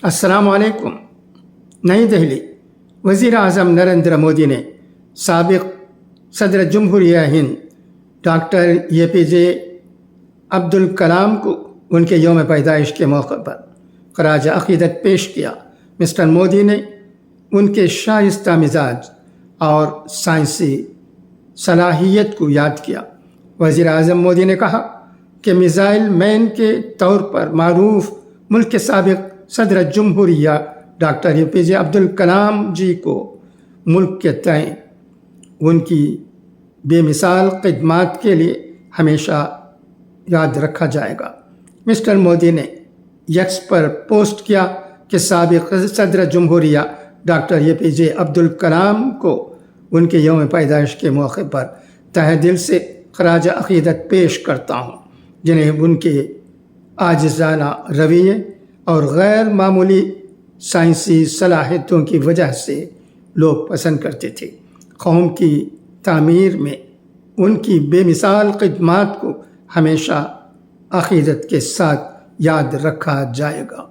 السلام علیکم۔ نئی دہلی۔ وزیر اعظم نریندر مودی نے سابق صدر جمہوریہ ہند ڈاکٹر APJ عبدالکلام کو ان کے یوم پیدائش کے موقع پر خراج عقیدت پیش کیا۔ مسٹر مودی نے ان کے شائستہ مزاج اور سائنسی صلاحیت کو یاد کیا۔ وزیر اعظم مودی نے کہا کہ میزائل مین کے طور پر معروف ملک کے سابق صدر جمہوریہ ڈاکٹر APJ عبدالکلام جی کو ملک کے تئیں ان کی بے مثال خدمات کے لیے ہمیشہ یاد رکھا جائے گا۔ مسٹر مودی نے ایکس پر پوسٹ کیا کہ سابق صدر جمہوریہ ڈاکٹر APJ عبدالکلام کو ان کے یوم پیدائش کے موقع پر تہہ دل سے خراج عقیدت پیش کرتا ہوں، جنہیں ان کے عاجزانہ رویے اور غیر معمولی سائنسی صلاحیتوں کی وجہ سے لوگ پسند کرتے تھے۔ قوم کی تعمیر میں ان کی بے مثال خدمات کو ہمیشہ عقیدت کے ساتھ یاد رکھا جائے گا۔